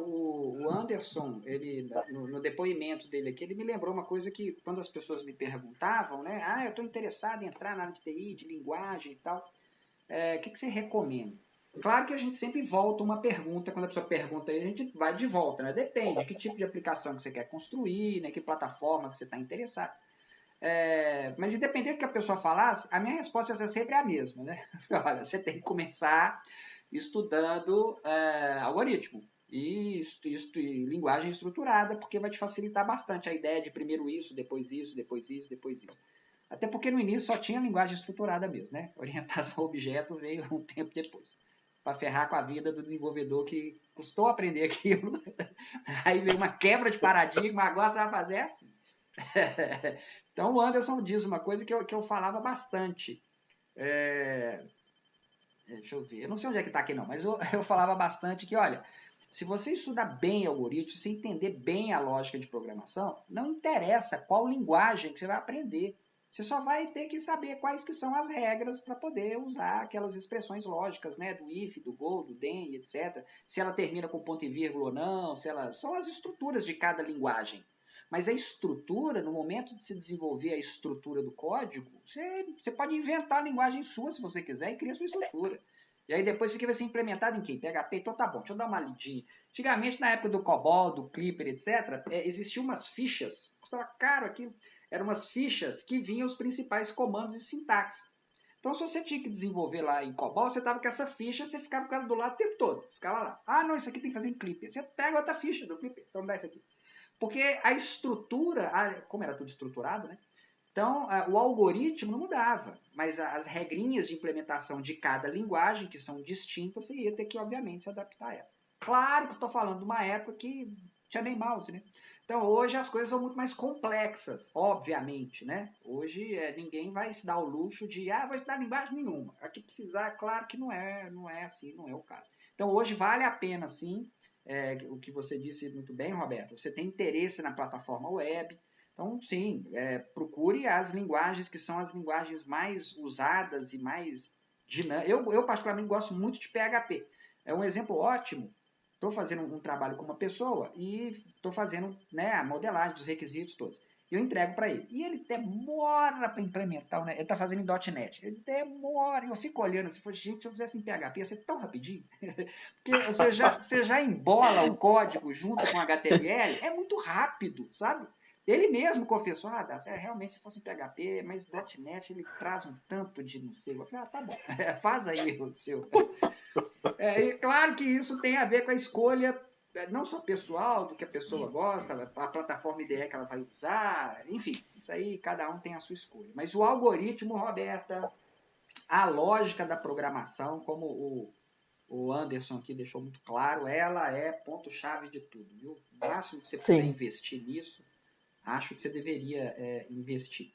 O Anderson, ele, no depoimento dele aqui, ele me lembrou uma coisa que, quando as pessoas me perguntavam, né? Ah, eu estou interessado em entrar na área de TI, de linguagem e tal. O que você recomenda? Claro que a gente sempre volta uma pergunta, quando a pessoa pergunta aí, a gente vai de volta, né? Depende de que tipo de aplicação que você quer construir, né? Que plataforma que você está interessado. Mas independente do que a pessoa falasse, a minha resposta é sempre a mesma, né? Olha, você tem que começar estudando algoritmo e linguagem estruturada, porque vai te facilitar bastante a ideia de primeiro isso, depois isso, depois isso, depois isso. Até porque no início só tinha linguagem estruturada mesmo, né? Orientação a objeto veio um tempo depois, para ferrar com a vida do desenvolvedor que custou aprender aquilo. Aí veio uma quebra de paradigma, agora você vai fazer assim. Então o Anderson diz uma coisa que eu falava bastante. Deixa eu ver, eu não sei onde é que está aqui não, mas eu falava bastante que, olha, se você estudar bem algoritmo, se entender bem a lógica de programação, não interessa qual linguagem que você vai aprender. Você só vai ter que saber quais que são as regras para poder usar aquelas expressões lógicas, né, do if, do go, do then, etc. Se ela termina com ponto e vírgula ou não, são as estruturas de cada linguagem. Mas a estrutura, no momento de se desenvolver a estrutura do código, você pode inventar a linguagem sua se você quiser e criar a sua estrutura. E aí depois isso aqui vai ser implementado em quê? PHP? Então tá bom, deixa eu dar uma lidinha. Antigamente, na época do COBOL, do Clipper, etc., existiam umas fichas, custava caro aquilo, eram umas fichas que vinham os principais comandos e sintaxe. Então, se você tinha que desenvolver lá em COBOL, você estava com essa ficha, você ficava com ela do lado o tempo todo. Ficava lá. Ah, não, isso aqui tem que fazer em Clipper. Você pega outra ficha do Clipper. Então, dá isso aqui. Porque a estrutura, como era tudo estruturado, né? Então, o algoritmo não mudava, mas as regrinhas de implementação de cada linguagem, que são distintas, você ia ter que, obviamente, se adaptar a ela. Claro que eu estou falando de uma época que tinha nem mouse, né? Então, hoje as coisas são muito mais complexas, obviamente, né? Hoje ninguém vai se dar o luxo de, vou estudar linguagem nenhuma. Aqui precisar, claro que não é assim, não é o caso. Então, hoje vale a pena, sim, o que você disse muito bem, Roberto. Você tem interesse na plataforma web, então, sim, procure as linguagens que são as linguagens mais usadas e mais dinâmicas. Eu particularmente, gosto muito de PHP. É um exemplo ótimo. Estou fazendo um trabalho com uma pessoa e estou fazendo, né, a modelagem dos requisitos todos. E eu entrego para ele. E ele demora para implementar, né? Ele está fazendo em .NET. Ele demora. Eu fico olhando assim, gente, se eu fizesse em PHP, ia ser tão rapidinho. Porque você já embola o código junto com HTML, é muito rápido, sabe? Ele mesmo confessou, realmente se fosse PHP, mas .NET ele traz um tanto de não sei. Eu falei, tá bom, faz aí o seu. E claro que isso tem a ver com a escolha, não só pessoal, do que a pessoa gosta, a plataforma IDE que ela vai usar, enfim, isso aí cada um tem a sua escolha. Mas o algoritmo, Roberta, a lógica da programação, como o Anderson aqui deixou muito claro, ela é ponto-chave de tudo, viu? O máximo que você puder Sim. investir nisso, acho que você deveria investir.